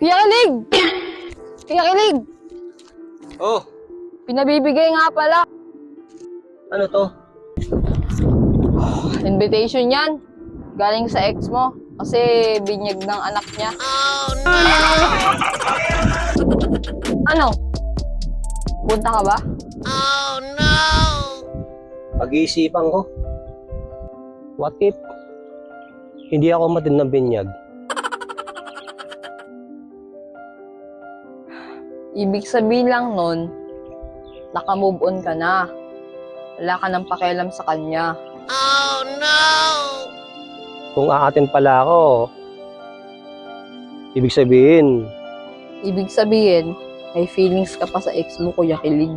Kuya Kilig! Kuya Kilig! Oh, Pinabibigay nga pala. ano to? Invitation yan. Galing sa ex mo. Kasi binyag ng anak niya. Ano? Punta ka ba? Pag-iisipan ko. What if hindi ako matid ng binyag? Ibig sabihin lang nun, naka-move on ka na. Wala ka nang pakialam sa kanya. Kung aatin pala ako, ibig sabihin, Ibig sabihin, may feelings ka pa sa ex mo, Kuya Kilig.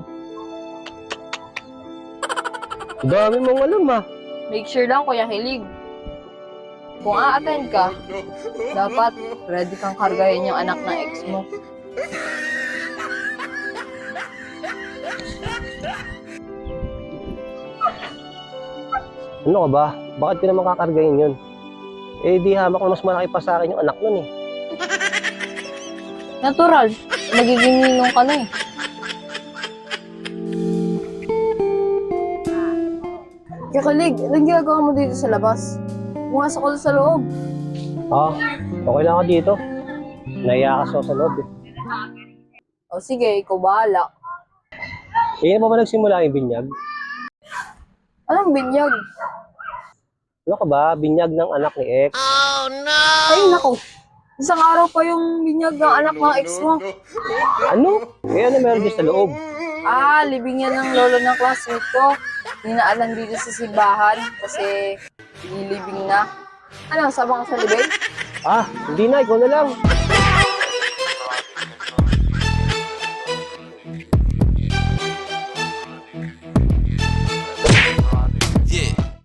dami mong alam ah. Make sure lang, Kuya Kilig. Kung a-attend ka, dapat ready kang kargahin yung anak ng ex mo. Ano ka ba? Bakit ko naman kakargahin yun? Eh di hamak na mas malaki pa sa akin yung anak nun eh. Natural, magiging ninong ka na eh. Kuya Kilig, anong ginagawa mo dito sa labas? Pumasok ko sa loob. Ah, okay lang ako dito. Naiyakas ako sa loob eh. O sige, ikaw bahala. Eh, pa ba nagsimula yung binyag? Anong binyag? Ano ka ba? Binyag ng anak ni ex? Ay, naku. Isang araw pa yung binyag ng anak ng ex mo. Ano? Eh, ano meron dyan sa loob? Ah, libing yan ng lolo ng classmate ko. Dinaalan dito sa simbahan kasi nilibing na. Ano, sabang ka sa libing? Ah, hindi na. Ikaw na lang.